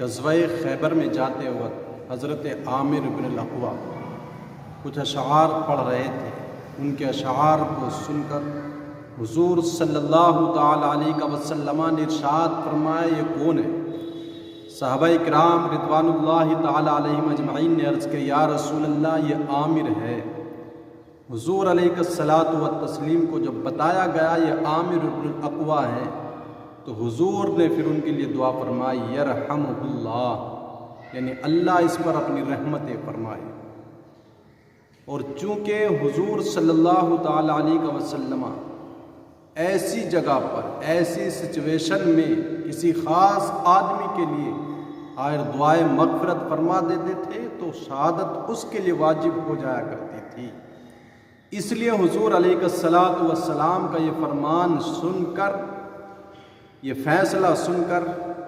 غزوہ خیبر میں جاتے وقت حضرت عامر بن الاقویٰ کچھ اشعار پڑھ رہے تھے۔ ان کے اشعار کو سن کر حضور صلی اللہ تعالی علیہ وسلم نے ارشاد فرمایا، یہ کون ہے؟ صحابہ کرام رضوان اللہ تعالی علیہم اجمعین نے عرض کیا، یا رسول اللہ یہ عامر ہے۔ حضور علیہ الصلاۃ والتسلیم کو جب بتایا گیا یہ عامر بن الاقویٰ ہے تو حضور نے پھر ان کے لیے دعا فرمائی، یرحمہ اللہ، یعنی اللہ اس پر اپنی رحمتیں فرمائے۔ اور چونکہ حضور صلی اللہ تعالی علیہ وسلم ایسی جگہ پر ایسی سچویشن میں کسی خاص آدمی کے لیے دعائے مغفرت فرما دیتے تھے تو شہادت اس کے لیے واجب ہو جایا کرتی تھی۔ اس لیے حضور علیہ الصلاۃ والسلام کا یہ فرمان سن کر، یہ فیصلہ سن کر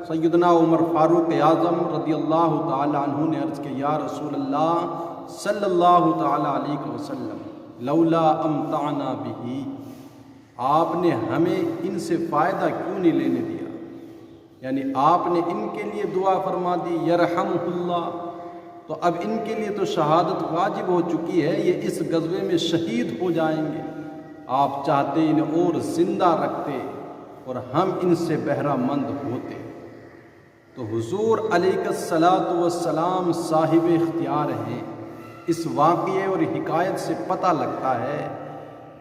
سیدنا عمر فاروق اعظم رضی اللہ تعالی عنہ نے عرض کیا، یا رسول اللہ صلی اللہ تعالی علیہ وسلم لولا امتعنا بہ، آپ نے ہمیں ان سے فائدہ کیوں نہیں لینے دیا؟ یعنی آپ نے ان کے لیے دعا فرما دی یرحمہ اللہ، تو اب ان کے لیے تو شہادت واجب ہو چکی ہے، یہ اس غزوے میں شہید ہو جائیں گے، آپ چاہتے انہیں اور زندہ رکھتے اور ہم ان سے بہرہ مند ہوتے۔ تو حضور علیہ الصلاۃ والسلام صاحب اختیار ہیں۔ اس واقعے اور حکایت سے پتہ لگتا ہے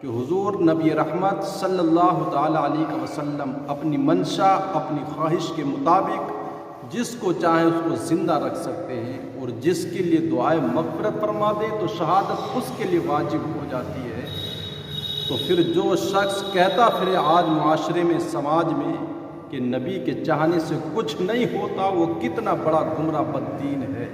کہ حضور نبی رحمت صلی اللہ تعالی علیہ وسلم اپنی منشا، اپنی خواہش کے مطابق جس کو چاہیں اس کو زندہ رکھ سکتے ہیں، اور جس کے لیے دعائے مغفرت فرما دے تو شہادت اس کے لیے واجب ہو جاتی ہے۔ تو پھر جو شخص کہتا پھرے آج معاشرے میں، سماج میں کہ نبی کے چاہنے سے کچھ نہیں ہوتا، وہ کتنا بڑا گمراہ بددین ہے۔